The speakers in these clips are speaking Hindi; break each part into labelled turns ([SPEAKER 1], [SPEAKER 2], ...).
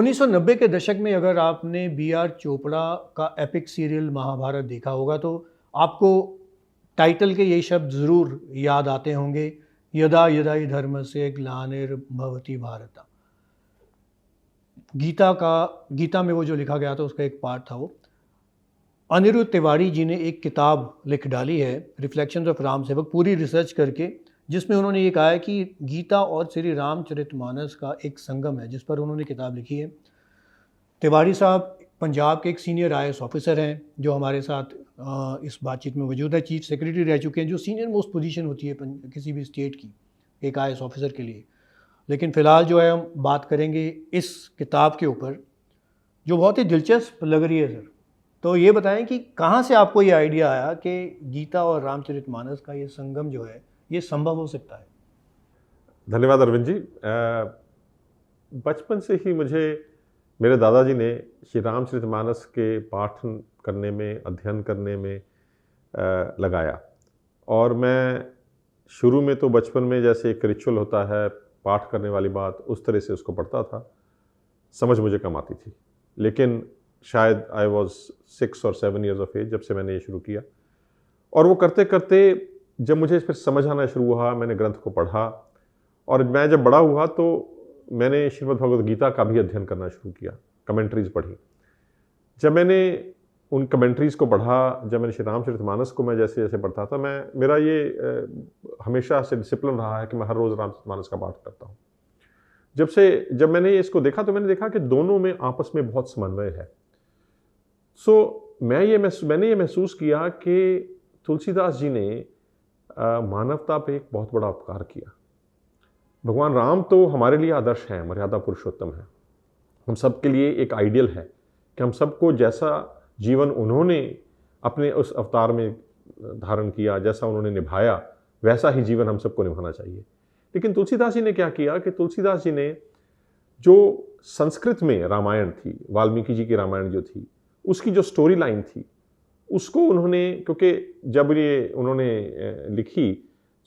[SPEAKER 1] 1990 के दशक में अगर आपने बी.आर. चोपड़ा का एपिक सीरियल महाभारत देखा होगा तो आपको टाइटल के ये शब्द ज़रूर याद आते होंगे, यदा यदा हि धर्मस्य ग्लानिर्भवति भारत। गीता में वो जो लिखा गया था उसका एक पार्ट था वो। अनिरुद्ध तिवारी जी ने एक किताब लिख डाली है, रिफ्लेक्शंस ऑफ राम सेवक, पूरी रिसर्च करके, जिसमें उन्होंने ये कहा है कि गीता और श्री रामचरितमानस का एक संगम है, जिस पर उन्होंने किताब लिखी है। तिवारी साहब पंजाब के एक सीनियर IAS ऑफिसर हैं जो हमारे साथ इस बातचीत में मौजूद है। चीफ सेक्रेटरी रह चुके हैं, जो सीनियर मोस्ट पोजीशन होती है किसी भी स्टेट की एक IAS ऑफिसर के लिए। लेकिन फ़िलहाल जो है हम बात करेंगे इस किताब के ऊपर जो बहुत ही दिलचस्प लग रही है सर। तो ये बताएं कि कहाँ से आपको ये आइडिया आया कि गीता और रामचरितमानस का ये संगम जो है ये संभव हो सकता है?
[SPEAKER 2] धन्यवाद अरविंद जी। बचपन से ही मुझे मेरे दादाजी ने श्री रामचरितमानस के पाठ करने में, अध्ययन करने में लगाया। और मैं शुरू में तो बचपन में जैसे एक रिचुअल होता है पाठ करने वाली बात, उस तरह से उसको पढ़ता था, समझ मुझे कम आती थी। लेकिन शायद आई वॉज 6 और 7 ईयर्स ऑफ एज जब से मैंने ये शुरू किया। और वो करते करते जब मुझे फिर समझ आना शुरू हुआ, मैंने ग्रंथ को पढ़ा। और मैं जब बड़ा हुआ तो मैंने श्रीमद् भगवद गीता का भी अध्ययन करना शुरू किया, कमेंट्रीज पढ़ी। जब मैंने उन कमेंट्रीज़ को पढ़ा, जब मैंने श्री रामचरितमानस को मैं जैसे जैसे पढ़ता था, मेरा ये हमेशा से डिसिप्लिन रहा है कि मैं हर रोज़ रामचरितमानस का पाठ करता हूँ। जब मैंने इसको देखा तो मैंने देखा कि दोनों में आपस में बहुत समन्वय है। मैंने ये महसूस किया कि तुलसीदास जी ने मानवता पे एक बहुत बड़ा उपकार किया। भगवान राम तो हमारे लिए आदर्श हैं, मर्यादा पुरुषोत्तम है, हम सब के लिए एक आइडियल है कि हम सबको जैसा जीवन उन्होंने अपने उस अवतार में धारण किया, जैसा उन्होंने निभाया, वैसा ही जीवन हम सबको निभाना चाहिए। लेकिन तुलसीदास जी ने क्या किया कि तुलसीदास जी ने जो संस्कृत में रामायण थी, वाल्मीकि जी की रामायण जो थी, उसकी जो स्टोरी लाइन थी उसको उन्होंने, क्योंकि जब ये उन्होंने लिखी,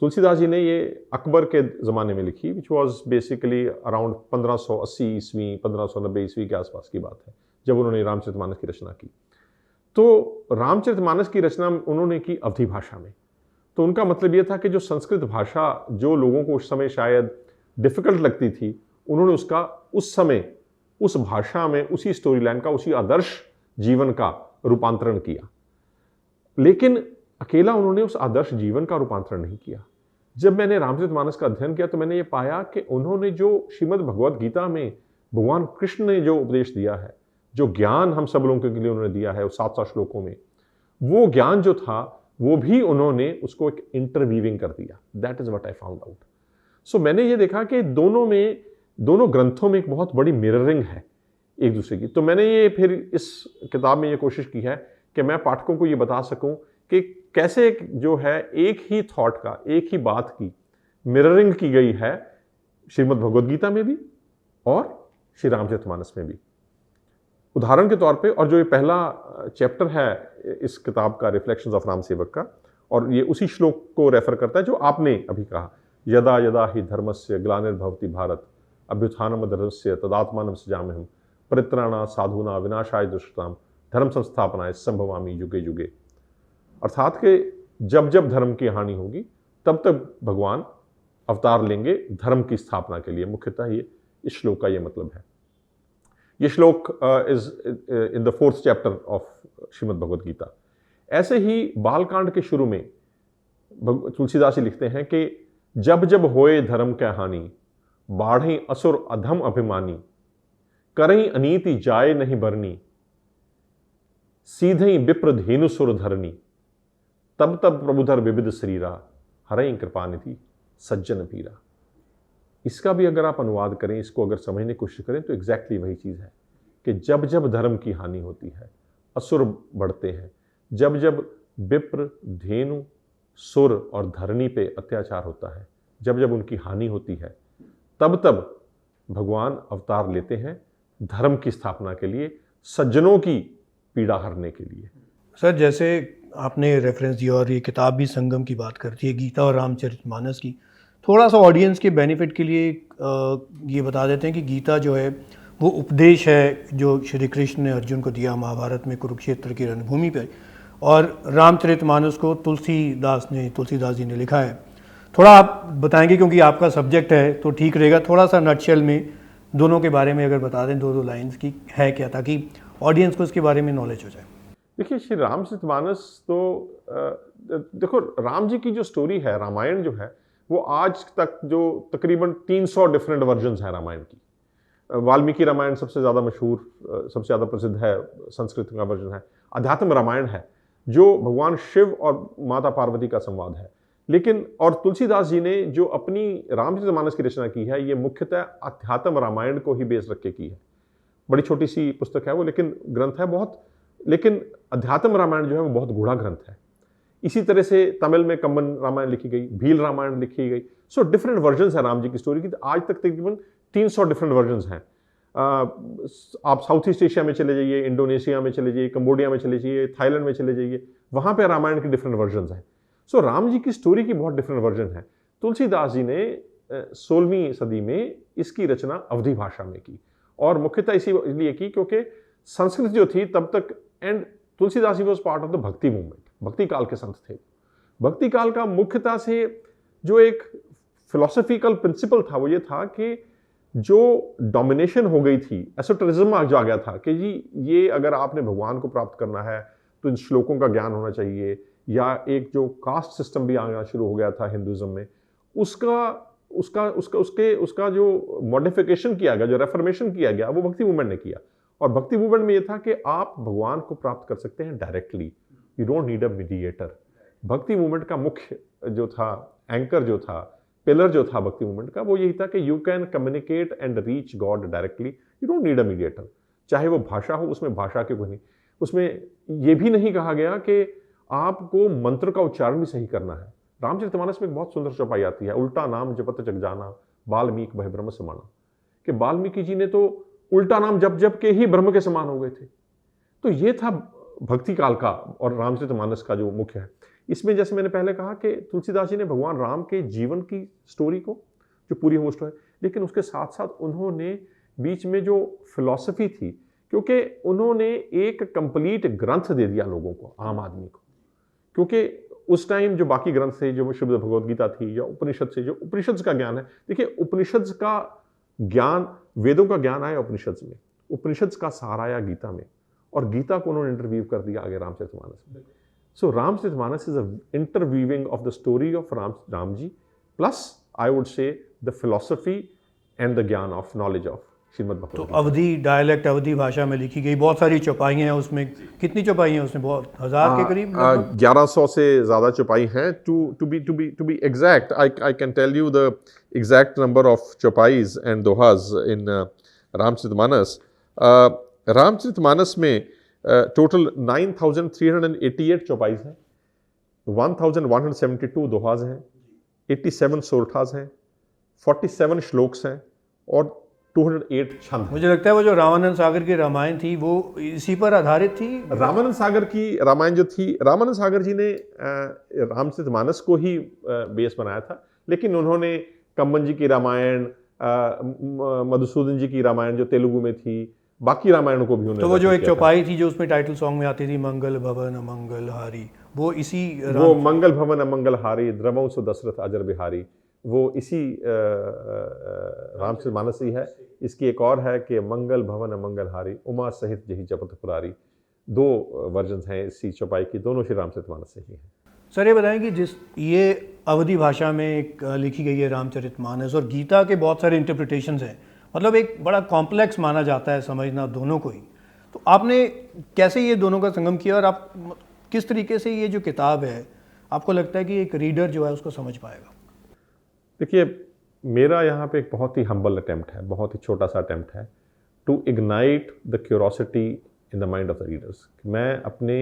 [SPEAKER 2] तुलसीदास जी ने ये अकबर के ज़माने में लिखी, विच वॉज बेसिकली अराउंड 1580 ईस्वी 1590 ईस्वी के आसपास की बात है, जब उन्होंने रामचरितमानस की रचना की। तो रामचरितमानस की रचना उन्होंने की अवधी भाषा में। तो उनका मतलब ये था कि जो संस्कृत भाषा जो लोगों को उस समय शायद डिफ़िकल्ट लगती थी, उन्होंने उसका उस समय उस भाषा में उसी स्टोरी लाइन का, उसी आदर्श जीवन का रूपांतरण किया। लेकिन अकेला उन्होंने उस आदर्श जीवन का रूपांतरण नहीं किया। जब मैंने रामचरितमानस का अध्ययन किया तो मैंने ये पाया कि उन्होंने जो श्रीमद् भगवद गीता में भगवान कृष्ण ने जो उपदेश दिया है, जो ज्ञान हम सब लोगों के लिए उन्होंने दिया है 700 श्लोकों में, वो ज्ञान जो था वो भी उन्होंने उसको एक इंटरवीविंग कर दिया। That is what I found out. So मैंने ये देखा कि दोनों ग्रंथों में एक बहुत बड़ी मिररिंग है एक दूसरे की। तो मैंने ये फिर इस किताब में ये कोशिश की है कि मैं पाठकों को ये बता सकूं कि कैसे जो है एक ही थॉट का, एक ही बात की मिररिंग की गई है श्रीमद् भगवद गीता में भी और श्री रामचरितमानस में भी। उदाहरण के तौर पे, और जो ये पहला चैप्टर है इस किताब का, रिफ्लेक्शंस ऑफ राम सेवक का, और ये उसी श्लोक को रेफर करता है जो आपने अभी कहा, यदा यदा हि धर्मस्य ग्लानिर्भवति भारत अभ्युत्थानम धर्मस्य तदात्मानं सृजाम्यहम् परित्राणाय साधूनां विनाशाय दुष्कृताम् धर्म संस्थापनाय संभवामि युगे युगे। अर्थात कि जब जब धर्म की हानि होगी तब तक भगवान अवतार लेंगे धर्म की स्थापना के लिए। मुख्यतः ये इस श्लोक का ये मतलब है। ये shloka is in the 4th chapter of Shrimad Bhagavad Gita. ऐसे ही बालकांड के शुरू में तुलसीदास जी लिखते हैं कि जब जब होए धर्म के हानि बाढ़ें असुर अधम अभिमानी करें अनीति जाए नहीं बरनी सीधे विप्र धेनु सुर धरनी तब तब प्रभुधर विविध शरीरा हरें कृपा निधि सज्जन पीरा। इसका भी अगर आप अनुवाद करें, इसको अगर समझने की कोशिश करें तो एग्जैक्टली वही चीज़ है कि जब जब धर्म की हानि होती है, असुर बढ़ते हैं, जब जब विप्र धेनु सुर और धरनी पे अत्याचार होता है, जब जब उनकी हानि होती है, तब तब भगवान अवतार लेते हैं धर्म की स्थापना के लिए, सज्जनों की पीड़ा हरने के लिए।
[SPEAKER 1] सर, जैसे आपने रेफरेंस दिया और ये किताब भी संगम की बात करती है, गीता और रामचरितमानस की, थोड़ा सा ऑडियंस के बेनिफिट के लिए ये बता देते हैं कि गीता जो है वो उपदेश है जो श्री कृष्ण ने अर्जुन को दिया महाभारत में कुरुक्षेत्र की रणभूमि पर, और रामचरितमानस को तुलसीदास जी ने लिखा है। थोड़ा आप बताएंगे, क्योंकि आपका सब्जेक्ट है तो ठीक रहेगा, थोड़ा सा नटशेल में दोनों के बारे में अगर बता दें, दो लाइंस की है क्या, ताकि ऑडियंस को इसके बारे में नॉलेज हो जाए।
[SPEAKER 2] देखिए, श्री रामचरितमानस तो देखो, राम जी की जो स्टोरी है, रामायण जो है, वो आज तक जो तकरीबन 300 डिफरेंट वर्जन्स हैं रामायण की। वाल्मीकि रामायण सबसे ज़्यादा मशहूर, सबसे ज़्यादा प्रसिद्ध है, संस्कृत का वर्जन है। अध्यात्म रामायण है जो भगवान शिव और माता पार्वती का संवाद है। लेकिन और तुलसीदास जी ने जो अपनी रामचरितमानस की रचना की है, ये मुख्यतः अध्यात्म रामायण को ही बेस रख के की है। बड़ी छोटी सी पुस्तक है वो, लेकिन ग्रंथ है बहुत। लेकिन अध्यात्म रामायण जो है वो बहुत गूढ़ा ग्रंथ है। इसी तरह से तमिल में कम्बन रामायण लिखी गई, भील रामायण लिखी गई। सो डिफरेंट वर्जन्स हैं राम जी की स्टोरी की। आज तक तकरीबन 300 डिफरेंट वर्जन्स हैं। आप साउथ ईस्ट एशिया में चले जाइए, इंडोनेशिया में चले जाइए, कंबोडिया में चले जाइए, थाईलैंड में चले जाइए, वहाँ पे रामायण की डिफरेंट वर्जन्स हैं। सो राम जी की स्टोरी की बहुत डिफरेंट वर्जन है। तुलसीदास जी ने 16वीं सदी में इसकी रचना अवधी भाषा में की, और मुख्यतः इसीलिए की क्योंकि संस्कृत जो थी तब तक, and Tulsidas ji was part of the bhakti movement, भक्ति काल के संत थे। भक्ति काल का मुख्यतः से जो एक फिलोसफिकल प्रिंसिपल था वो ये था कि जो डोमिनेशन हो गई थी, एसोटेरिज्म जो आ गया था कि जी ये अगर आपने भगवान को प्राप्त करना है तो इन श्लोकों का ज्ञान होना चाहिए, या एक जो कास्ट सिस्टम भी आना शुरू हो गया था हिंदुज्म में, उसका जो मॉडिफिकेशन किया गया, जो रेफर्मेशन किया गया, वो भक्ति मूवमेंट ने किया। और भक्ति मूवमेंट में ये था कि आप भगवान को प्राप्त कर सकते हैं directly, you don't need a mediator. भक्ति मूवमेंट का मुख्य जो था, एंकर जो था, पिलर जो था भक्ति मूवमेंट का, वो यही था कि you can communicate and reach God directly, you don't need a mediator. चाहे वो भाषा हो, उसमें भाषा के कोई नहीं, उसमें ये भी नहीं कहा गया कि आपको मंत्र का उच्चारण भी सही करना है। रामचरितमानस में एक बहुत सुंदर चौपाई आती है, उल्टा नाम जपत जग जाना, बाल्मीकि भय ब्रह्म समाना, कि वाल्मीकि जी ने तो उल्टा नाम जप जप के ही ब्रह्म के समान हो गए थे। तो ये था भक्ति काल का और रामचरितमानस का जो मुख्य है। इसमें जैसे मैंने पहले कहा कि तुलसीदास जी ने भगवान राम के जीवन की स्टोरी को जो पूरी होस्ट है, लेकिन उसके साथ साथ उन्होंने बीच में जो फिलॉसफी थी, क्योंकि उन्होंने एक कंप्लीट ग्रंथ दे दिया लोगों को, आम आदमी को। क्योंकि उस टाइम जो बाकी ग्रंथ थे, जो शुद्ध भगवद गीता थी या उपनिषद से, जो उपनिषद का ज्ञान है, देखिए उपनिषद का ज्ञान, वेदों का ज्ञान आया उपनिषद में, उपनिषद का सार आया गीता में, और गीता को उन्होंने इंटरव्यू कर दिया आगे रामचरितमानस में। So Ramcharitmanas is a interweaving of the story of Ram ji, plus I would say the philosophy and the gyan of knowledge of Shrimad Bhagavad
[SPEAKER 1] तो
[SPEAKER 2] गीता।
[SPEAKER 1] अवधी डायलेक्ट, अवधी भाषा में लिखी गई, बहुत सारी चौपाइयाँ हैं उसमें। कितनी चौपाइयाँ हैं उसमें? बहुत 1000 के करीब,
[SPEAKER 2] 1100 से ज़्यादा चौपाई हैं। To be exact, I can tell you the exact number of chaupais and dohas in Ramcharitmanas. Ramcharitmanas में टोटल 9388 चौपाईज हैं, 1172 दोहाज हैं, 87 सोरठाज हैं, 47 श्लोक्स हैं, और 208 छंद।
[SPEAKER 1] मुझे लगता है वो जो रामानंद सागर की रामायण थी वो इसी पर आधारित थी।
[SPEAKER 2] रामानंद सागर की रामायण जो थी, रामानंद सागर जी ने रामचरितमानस को ही बेस बनाया था, लेकिन उन्होंने कम्बन जी की रामायण, मधुसूदन जी की रामायण जो तेलुगु में थी, बाकी रामायणों को भी उन्होंने।
[SPEAKER 1] तो वो जो एक चौपाई थी जो उसमें टाइटल सॉन्ग में आती थी, मंगल भवन अमंगल हारी, वो इसी
[SPEAKER 2] वो मंगल भवन अमंगल हारी, द्रवं सु दशरथ अजर बिहारी, वो इसी रामचरितमानस ही है। इसकी एक और है कि मंगल भवन अमंगल हारी, उमा सहित जही जपत पुरारी। 2 वर्जन्स हैं इसी चौपाई की, दोनों श्री रामचरितमानस से ही हैं।
[SPEAKER 1] सर ये बताएं कि ये अवधी भाषा में एक लिखी गई है रामचरितमानस, और गीता के बहुत सारे इंटरप्रिटेशंस हैं, मतलब एक बड़ा कॉम्प्लेक्स माना जाता है समझना दोनों को ही। तो आपने कैसे ये दोनों का संगम किया, और आप किस तरीके से ये जो किताब है आपको लगता है कि एक रीडर जो है उसको समझ पाएगा?
[SPEAKER 2] देखिए, मेरा यहाँ पे एक बहुत ही हम्बल अटेम्प्ट है, बहुत ही छोटा सा अटेम्प्ट है to ignite the curiosity in the mind of the readers. मैं अपने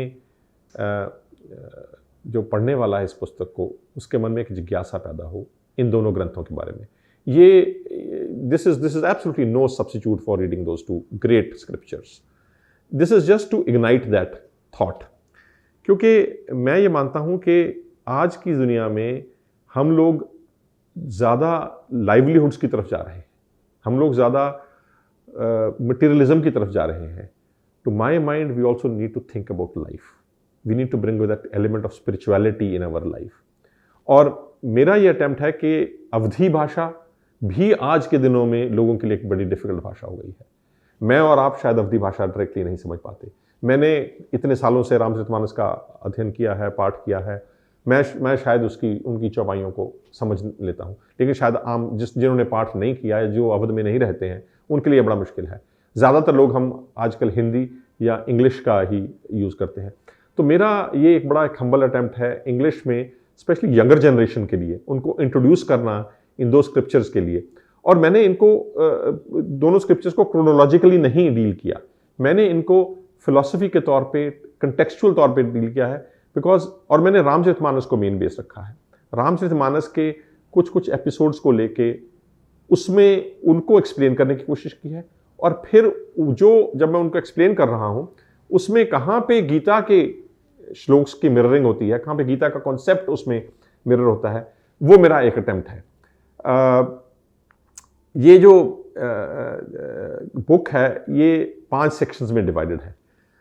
[SPEAKER 2] जो पढ़ने वाला है इस पुस्तक को, उसके मन में एक जिज्ञासा पैदा हो इन दोनों ग्रंथों के बारे में। This is absolutely no substitute for reading those 2 great scriptures. This is just to ignite that thought, क्योंकि मैं ये मानता हूँ कि आज की दुनिया में हम लोग ज़्यादा लाइवलीहुड्स की तरफ जा रहे हैं, हम लोग ज़्यादा मटीरियलिज्म की तरफ जा रहे हैं, to my mind we also need to think about life, we need to bring that element of spirituality in our life. और मेरा ये अटेम्प्ट है कि अवधी भाषा भी आज के दिनों में लोगों के लिए एक बड़ी डिफिकल्ट भाषा हो गई है। मैं और आप शायद अवधी भाषा डायरेक्टली नहीं समझ पाते। मैंने इतने सालों से रामचरितमानस का अध्ययन किया है, पाठ किया है, मैं शायद उनकी चौपाइयों को समझ लेता हूँ, लेकिन शायद आम जिन्होंने पाठ नहीं किया है, जो अवध में नहीं रहते हैं, उनके लिए बड़ा मुश्किल है। ज़्यादातर लोग हम आजकल हिंदी या इंग्लिश का ही यूज़ करते हैं। तो मेरा ये एक बड़ा हम्बल अटैम्प्ट है इंग्लिश में, स्पेशली यंगर जनरेशन के लिए, उनको इंट्रोड्यूस करना इन दो स्क्रिप्चर्स के लिए। और मैंने इनको दोनों स्क्रिप्चर्स को क्रोनोलॉजिकली नहीं डील किया, मैंने इनको फिलॉसफी के तौर पे, कंटेक्चुअल तौर पे डील किया है, बिकॉज और मैंने रामचरितमानस को मेन बेस रखा है। रामचरितमानस के कुछ एपिसोड्स को लेके उसमें उनको एक्सप्लेन करने की कोशिश की है, और फिर जब मैं उनको एक्सप्लेन कर रहा हूँ उसमें कहाँ पे गीता के श्लोक्स की मिररिंग होती है, कहाँ पे गीता का कॉन्सेप्ट उसमें मिरर होता है, वो मेरा एक अटेम्प्ट है। ये जो बुक है ये 5 सेक्शंस में डिवाइडेड है।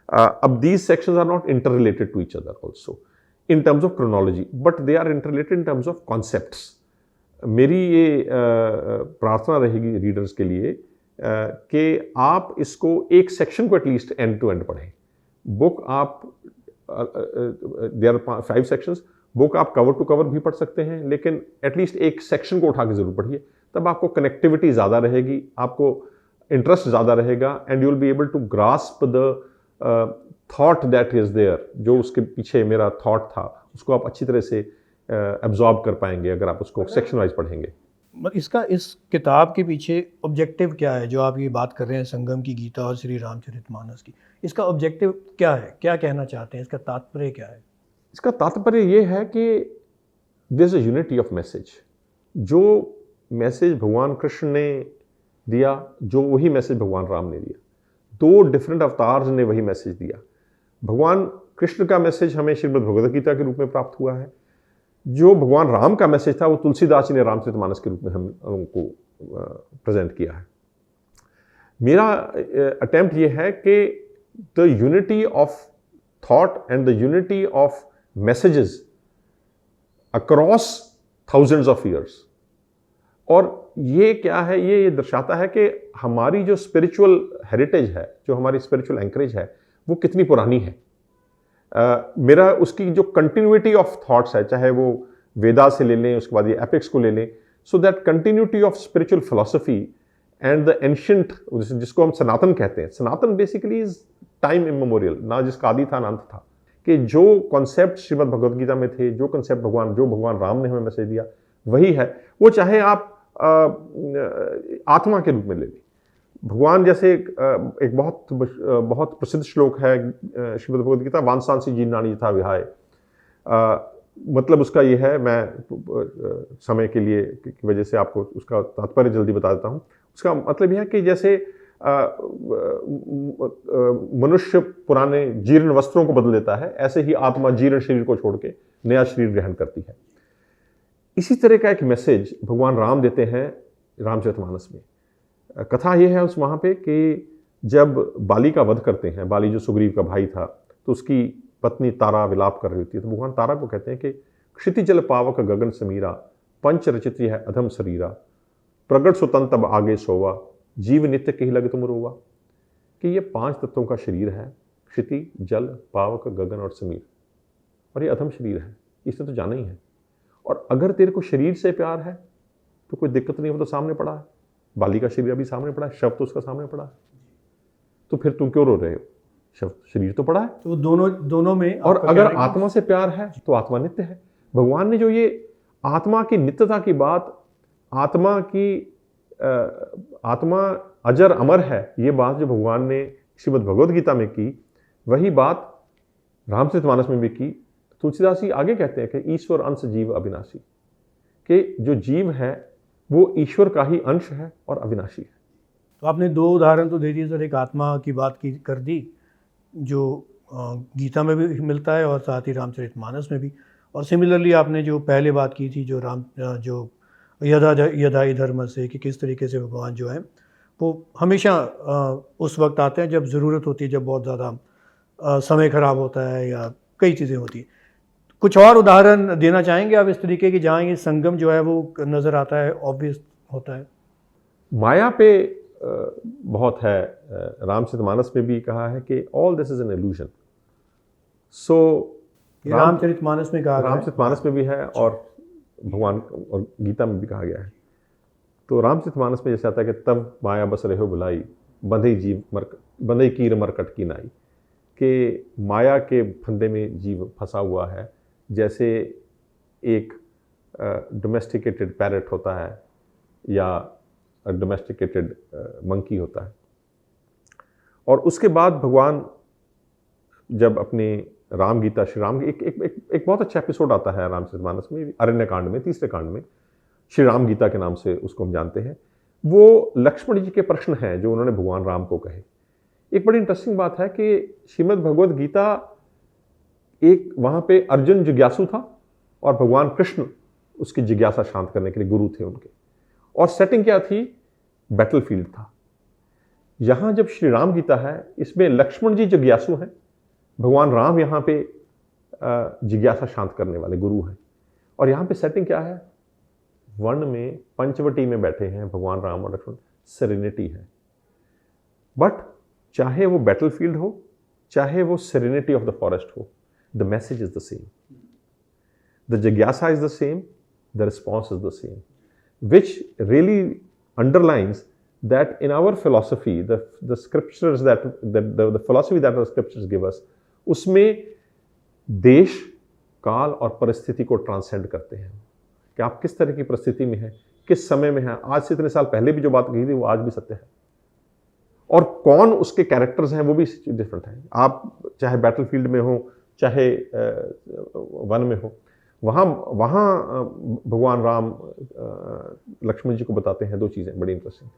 [SPEAKER 2] अब these sections are not interrelated to each other also in terms of chronology, but they are interrelated in terms of concepts. मेरी ये प्रार्थना रहेगी रीडर्स के लिए कि आप इसको एक सेक्शन को एटलीस्ट एंड टू एंड पढ़ें। बुक आप देयर आर 5 सेक्शंस, बुक आप कवर टू कवर भी पढ़ सकते हैं, लेकिन एटलीस्ट एक सेक्शन को उठा के जरूर पढ़िए, तब आपको कनेक्टिविटी ज़्यादा रहेगी, आपको इंटरेस्ट ज़्यादा रहेगा, and you will be able to grasp the thought that is there. जो उसके पीछे मेरा थॉट था उसको आप अच्छी तरह से एब्जॉर्ब कर पाएंगे अगर आप उसको सेक्शन वाइज पढ़ेंगे।
[SPEAKER 1] इस किताब के पीछे ऑब्जेक्टिव क्या है? जो आप ये बात कर रहे हैं संगम की गीता और श्री रामचरितमानस की, इसका ऑब्जेक्टिव क्या है? क्या कहना चाहते हैं? इसका तात्पर्य क्या है?
[SPEAKER 2] इसका तात्पर्य ये है कि there is a unity of message. जो मैसेज भगवान कृष्ण ने दिया, जो वही मैसेज भगवान राम ने दिया, 2 डिफरेंट अवतार्स ने वही मैसेज दिया। भगवान कृष्ण का मैसेज हमें श्रीमद् भगवद गीता के रूप में प्राप्त हुआ है, जो भगवान राम का मैसेज था वो तुलसीदास जी ने रामचरितमानस के रूप में हम उनको प्रेजेंट किया है। मेरा अटेम्प्ट ये है कि the unity of thought and the unity of messages across thousands of years. और ये क्या है, ये दर्शाता है कि हमारी जो स्पिरिचुअल हेरिटेज है, जो हमारी स्पिरिचुअल एंकरेज है, वो कितनी पुरानी है। मेरा उसकी जो कंटिन्यूटी ऑफ थॉट्स है, चाहे वो वेदा से ले लें, उसके बाद ये एपिक्स को ले लें, so that continuity of spiritual philosophy and the ancient, जिसको हम सनातन कहते हैं, सनातन बेसिकली इज टाइम इमेमोरियल, ना जिसका आदि था ना अंत था, कि जो कॉन्सेप्ट श्रीमद् भगवद गीता में थे, जो कॉन्सेप्ट भगवान राम ने हमें मैसेज दिया, वही है। वो चाहे आप आत्मा के रूप में ले लें। भगवान जैसे एक बहुत प्रसिद्ध श्लोक है श्रीमद् भगवद गीता, वांसांसी जीर्णानि यथा विहाय। मतलब उसका ये है, मैं समय के लिए की वजह से आपको उसका तात्पर्य जल्दी बता देता हूँ। उसका मतलब यह है कि जैसे मनुष्य पुराने जीर्ण वस्त्रों को बदल देता है, ऐसे ही आत्मा जीर्ण शरीर को छोड़ के नया शरीर ग्रहण करती है। इसी तरह का एक मैसेज भगवान राम देते हैं रामचरितमानस में। कथा ये है उस वहाँ पे कि जब बाली का वध करते हैं, बाली जो सुग्रीव का भाई था, तो उसकी पत्नी तारा विलाप कर रही होती है, तो भगवान तारा को कहते हैं कि क्षितिजल पावक गगन समीरा, पंच रचित है अधम शरीरा, प्रगट सुतन तब आगे सोवा, जीव नित्य कही लग तुम रोवा। कि ये 5 तत्वों का शरीर है, क्षिति, जल, पावक, गगन और समीर, और ये अधम शरीर है, इसने तो जाना ही है। और अगर तेरे को शरीर से प्यार है तो कोई दिक्कत नहीं, वो तो सामने पड़ा है, बाली का शरीर अभी सामने पड़ा है, शव तो उसका सामने पड़ा है, तो फिर तुम क्यों रो रहे हो? शरीर तो पड़ा है।
[SPEAKER 1] तो दोनों में।
[SPEAKER 2] और अगर आत्मा से प्यार है तो आत्मा नित्य है। भगवान ने जो ये आत्मा की नित्यता की बात, आत्मा अजर अमर है, ये बात जो भगवान ने श्रीमद् भगवद गीता में की, वही बात रामचरितमानस में भी की। तुलसीदास जी आगे कहते हैं कि ईश्वर अंश जीव अविनाशी, कि जो जीव है वो ईश्वर का ही अंश है और अविनाशी है।
[SPEAKER 1] तो आपने 2 उदाहरण तो दे दिए सर, एक आत्मा की बात कर दी जो गीता में भी मिलता है और साथ ही रामचरितमानस में भी, और सिमिलरली आपने जो पहले बात की थी जो यदा यदाई धर्म से, कि किस तरीके से भगवान जो है वो हमेशा उस वक्त आते हैं जब ज़रूरत होती है, जब बहुत ज़्यादा समय ख़राब होता है या कई चीज़ें होती हैं। कुछ और उदाहरण देना चाहेंगे आप इस तरीके की, जहाँ ये संगम जो है वो नज़र आता है, ऑब्वियस होता है?
[SPEAKER 2] माया पे बहुत है। रामचरितमानस में भी कहा है कि all this is an illusion. So
[SPEAKER 1] ये रामचरितमानस में कहा गया है।
[SPEAKER 2] रामचरितमानस में भी है और भगवान और गीता में भी कहा गया है। तो रामचरितमानस में जैसे आता है कि तब माया बस रहो भुलाई, बंधई कीर मरकट की नाई, कि माया के फंदे में जीव फंसा हुआ है, जैसे एक डोमेस्टिकेटेड पैरट होता है या डोमेस्टिकेटेड मंकी होता है। और उसके बाद भगवान जब अपने राम गीता, श्री राम एक बहुत अच्छा एपिसोड आता है रामचरितमानस में, अरण्य कांड में, तीसरे कांड में, श्री राम गीता के नाम से उसको हम जानते हैं। वो लक्ष्मण जी के प्रश्न हैं जो उन्होंने भगवान राम को कहे। एक बड़ी इंटरेस्टिंग बात है कि श्रीमद् भगवद गीता, एक वहाँ पे अर्जुन जिज्ञासु था और भगवान कृष्ण उसकी जिज्ञासा शांत करने के लिए गुरु थे उनके, और सेटिंग क्या थी? बैटलफील्ड था। यहाँ जब श्री राम गीता है, इसमें लक्ष्मण जी जिज्ञासु हैं, भगवान राम यहाँ पे जिज्ञासा शांत करने वाले गुरु हैं। और यहाँ पे सेटिंग क्या है? वन में पंचवटी में बैठे हैं भगवान राम और लक्ष्मण, सेरेनिटी है। बट चाहे वो बैटलफील्ड हो, चाहे वो सेरेनिटी ऑफ द फॉरेस्ट हो, the message is the same, the जिज्ञासा is the same, the response is the same, which really underlines that in our philosophy, the scriptures the philosophy that the scriptures give us, उसमें देश, काल और परिस्थिति को ट्रांसेंड करते हैं कि आप किस तरह की परिस्थिति में हैं, किस समय में हैं। आज से इतने साल पहले भी जो बात कही थी वो आज भी सत्य है, और कौन उसके कैरेक्टर्स हैं वो भी डिफरेंट है। आप चाहे बैटलफील्ड में हो, चाहे वन में हो, वहाँ भगवान राम लक्ष्मण जी को बताते हैं दो चीज़ें बड़ी इंटरेस्टिंग।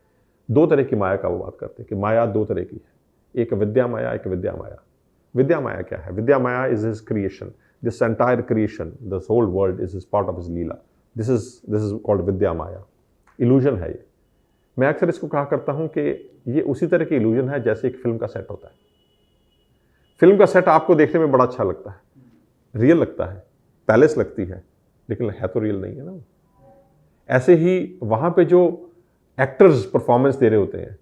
[SPEAKER 2] दो तरह की माया का वो बात करते हैं कि माया दो तरह की है, एक विद्या माया, एक विद्या माया। विद्या माया क्या है? Vidya maya is his creation, this entire creation, this whole world is his part of his leela, this is called vidya maya. Illusion है ये। मैं अक्सर इसको कहा करता हूँ कि ये उसी तरह की इल्यूजन है जैसे एक फिल्म का सेट होता है। फिल्म का सेट आपको देखने में बड़ा अच्छा लगता है, रियल लगता है, पैलेस लगती है, लेकिन है तो रियल नहीं है ना। ऐसे ही वहाँ पे जो एक्टर्स परफॉर्मेंस दे रहे होते हैं,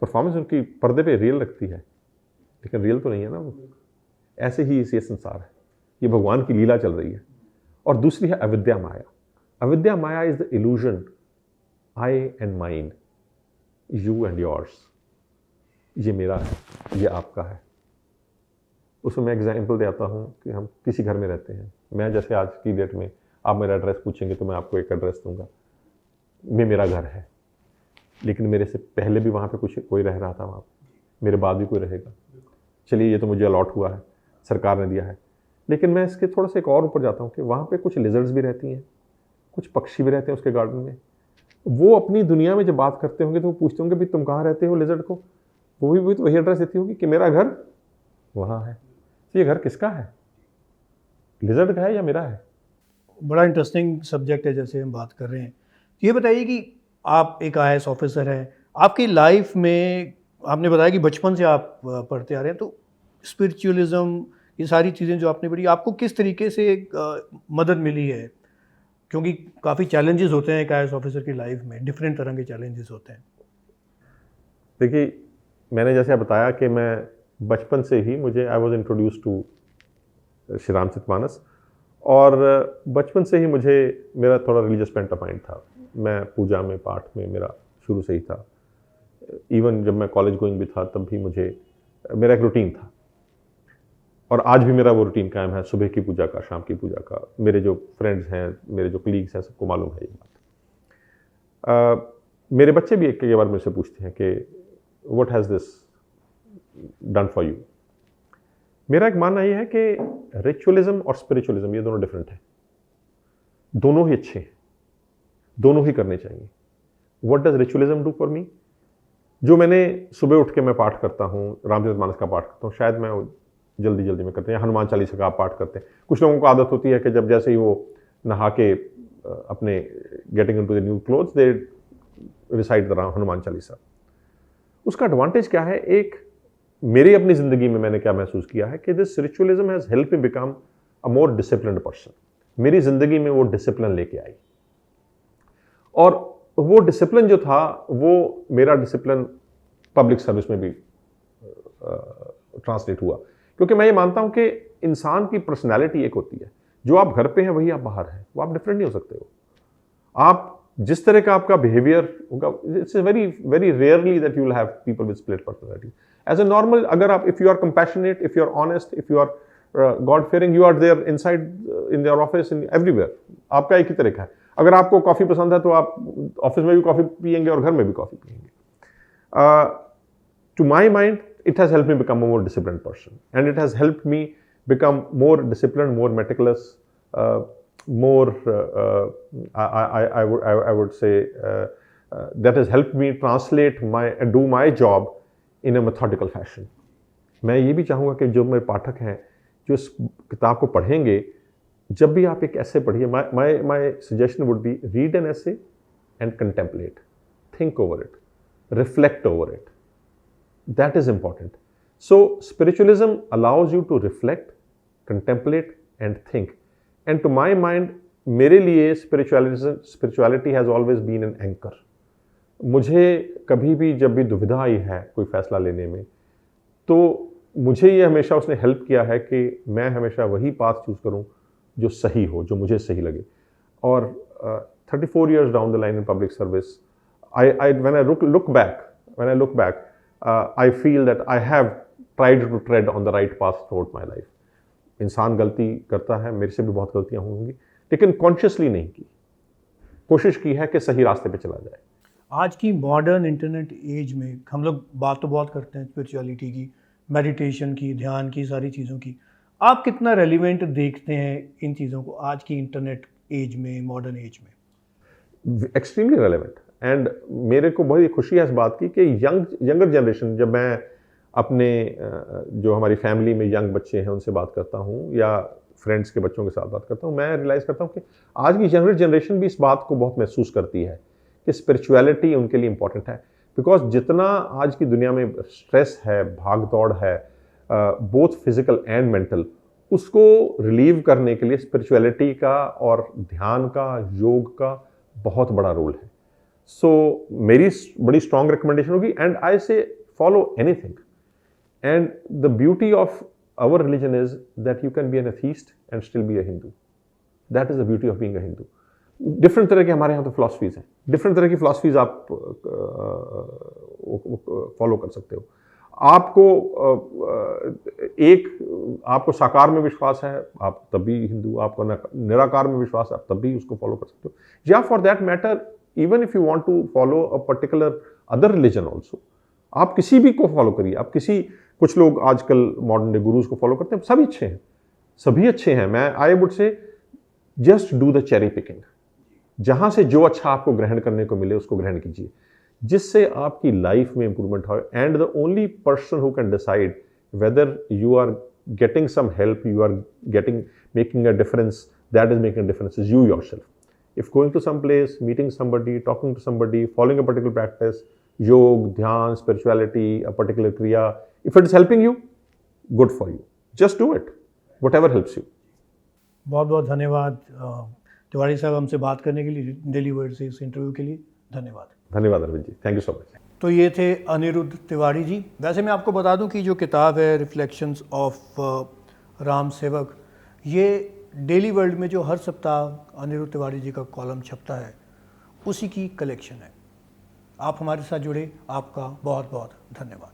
[SPEAKER 2] परफॉर्मेंस उनकी पर्दे पे रियल लगती है, लेकिन रियल तो नहीं है ना वो। ऐसे ही ये संसार है, ये भगवान की लीला चल रही है। और दूसरी है अविद्या माया। Avidya maya is the illusion, I and mine, you and yours. ये मेरा है, ये आपका है। उसमें मैं एग्जाम्पल देता हूँ कि हम किसी घर में रहते हैं। मैं जैसे आज की डेट में आप मेरा एड्रेस पूछेंगे तो मैं आपको एक एड्रेस दूंगा, मेरा घर है, लेकिन मेरे से पहले भी वहाँ पे कोई रह रहा था, वहाँ मेरे बाद भी कोई रहेगा। चलिए ये तो मुझे अलॉट हुआ है, सरकार ने दिया है, लेकिन मैं इसके थोड़ा सा एक और ऊपर जाता हूँ कि वहाँ पे कुछ लिजर्ड्स भी रहती हैं, कुछ पक्षी भी रहते हैं उसके गार्डन में। वो अपनी दुनिया में जब बात करते होंगे तो वो पूछते होंगे भाई तुम कहाँ रहते हो लिजर्ड को, वो भी तो वही एड्रेस देती होगी कि मेरा घर वहाँ है। ये घर किसका है? लिजर्ड का है या मेरा है?
[SPEAKER 1] बड़ा इंटरेस्टिंग सब्जेक्ट है जैसे हम बात कर रहे हैं। ये बताइए कि आप एक IAS ऑफिसर हैं, आपकी लाइफ में आपने बताया कि बचपन से आप पढ़ते आ रहे हैं, तो स्पिरिचुअलिज्म, ये सारी चीज़ें जो आपने पढ़ी, आपको किस तरीके से मदद मिली है? क्योंकि काफ़ी चैलेंजेस होते हैं एक IAS ऑफिसर की लाइफ में, डिफरेंट तरह के चैलेंजेस होते हैं।
[SPEAKER 2] देखिए, मैंने जैसे बताया कि मैं बचपन से ही I was introduce to Shri Ramcharitmanas, और बचपन से ही मेरा थोड़ा रिलीजियस पेंट ऑफ माइंड था। मैं पूजा में, पाठ में मेरा शुरू से ही था। इवन जब मैं कॉलेज गोइंग भी था तब भी मेरा एक रूटीन था, और आज भी मेरा वो रूटीन कायम है, सुबह की पूजा का, शाम की पूजा का। मेरे जो फ्रेंड्स हैं, मेरे जो कलीग्स हैं, सबको मालूम है ये बात। मेरे बच्चे भी कई बार मुझसे पूछते हैं कि what has this done for you. मेरा एक मानना ये है कि रिचुअलिज्म और स्पिरिचुअलिज्म ये दोनों डिफरेंट है, दोनों ही अच्छे हैं, दोनों ही करने चाहिए। What does ritualism do for me? जो मैंने सुबह उठ के मैं पाठ करता हूँ, रामचरितमानस का पाठ करता हूँ, शायद मैं जल्दी में करते हैं, हनुमान चालीसा का आप पाठ करते हैं। कुछ लोगों को आदत होती है कि जब जैसे ही वो नहा के अपने getting into the new clothes they recite the Hanuman Chalisa. उसका एडवांटेज क्या है? एक मेरी अपनी ज़िंदगी में मैंने क्या महसूस किया है कि this ritualism has help me become a more disciplined person. मेरी ज़िंदगी में वो डिसिप्लिन लेके आई, और वो डिसिप्लिन जो था वो मेरा डिसिप्लिन पब्लिक सर्विस में भी ट्रांसलेट हुआ। क्योंकि मैं ये मानता हूँ कि इंसान की पर्सनैलिटी एक होती है, जो आप घर पे हैं वही आप बाहर हैं, वो आप डिफरेंट नहीं हो सकते हो। आप जिस तरह का आपका बिहेवियर होगा, it's very very rarely that you will have people with split personality. As a normal, अगर आप if you are compassionate, if you are honest, if you are God fearing, you are there inside in their office, in everywhere, आपका एक ही तरीका है। अगर आपको कॉफ़ी पसंद है तो आप ऑफिस में भी कॉफ़ी पियेंगे और घर में भी कॉफ़ी पियेंगे। To my mind, it has helped me become a more disciplined person, and it has helped me become more disciplined, more meticulous, more I would say that has helped me translate do my job in a methodical fashion. मैं ये भी चाहूँगा कि जो मेरे पाठक हैं जो इस किताब को पढ़ेंगे, जब भी आप एक ऐसे पढ़िए, my suggestion would be read an essay and contemplate, think over it, reflect over it. That is important. So spiritualism allows you to reflect, contemplate and think. And to my mind, मेरे लिए spirituality has always been an anchor. मुझे कभी भी जब भी दुविधा आई है कोई फैसला लेने में, तो मुझे ये हमेशा उसने हेल्प किया है कि मैं हमेशा वही पाथ चूज़ करूं जो सही हो, जो मुझे सही लगे। और 34 years down the line in public service, when I look back, I feel that I have tried to tread on the right path throughout my life. इंसान गलती करता है, मेरे से भी बहुत गलतियां होंगी, लेकिन कॉन्शियसली नहीं की, कोशिश की है कि सही रास्ते पे चला जाए।
[SPEAKER 1] आज की मॉडर्न इंटरनेट एज में हम लोग बात तो बहुत करते हैं स्पिरिचुअलिटी की, मेडिटेशन की, ध्यान की, सारी चीज़ों की। आप कितना रेलिवेंट देखते हैं इन चीज़ों को आज की इंटरनेट एज में, मॉडर्न एज में?
[SPEAKER 2] Extremely relevant. एंड मेरे को बहुत खुशी है इस बात की कि यंगर जनरेशन, जब मैं अपने जो हमारी फैमिली में यंग बच्चे हैं उनसे बात करता हूँ या फ्रेंड्स के बच्चों के साथ बात करता हूँ, मैं रियलाइज़ करता हूँ कि आज की यंगर जनरेशन भी इस बात को बहुत महसूस करती है कि स्पिरिचुअलिटी उनके लिए इम्पॉर्टेंट है। बिकॉज जितना आज की दुनिया में स्ट्रेस है, भाग दौड़ है, बोथ फिजिकल एंड मेंटल, उसको रिलीव करने के लिए स्पिरिचुअलिटी का और ध्यान का, योग का बहुत बड़ा रोल है। सो मेरी बड़ी स्ट्रॉन्ग रिकमेंडेशन होगी, and I say follow anything. And the beauty of our religion is that you can be an atheist and still be a Hindu. That is the beauty of being a Hindu. Different तरह के हमारे यहाँ तो फिलॉसफीज हैं, डिफरेंट तरह की फिलॉसफीज आप फॉलो कर सकते हो। आपको साकार में विश्वास है, आप तब भी हिंदू, आपको निराकार में विश्वास है, आप तब भी उसको फॉलो कर सकते हो। या for that matter, even if you want to follow a particular other religion also, आप किसी भी को फॉलो करिए। आप कुछ लोग आजकल मॉडर्न डे गुरुज को फॉलो करते हैं, सभी अच्छे हैं, सभी अच्छे हैं। मैं आई वुड से just do the cherry picking. जहां से जो अच्छा आपको ग्रहण करने को मिले उसको ग्रहण कीजिए, जिससे आपकी लाइफ में इंप्रूवमेंट हो। And the only person who can decide whether you are getting some help, you are making a difference, that is making a difference, is you yourself. If going to some place, meeting somebody, talking to somebody, following a particular practice, yoga, dhyan, spirituality, a particular kriya, if it is helping you, good for you. Just do it, whatever helps you.
[SPEAKER 1] बहुत बहुत धन्यवाद तिवारी साहब, हमसे बात करने के लिए, डेली वर्ड से इस इंटरव्यू के लिए धन्यवाद।
[SPEAKER 2] धन्यवाद Arvind ji, thank you so much.
[SPEAKER 1] तो ये थे अनिरुद्ध तिवारी जी। वैसे मैं आपको बता दूं कि जो किताब है रिफ्लेक्शंस ऑफ राम सेवक, ये डेली वर्ल्ड में जो हर सप्ताह अनिरुद्ध तिवारी जी का कॉलम छपता है उसी की कलेक्शन है। आप हमारे साथ जुड़े, आपका बहुत बहुत धन्यवाद।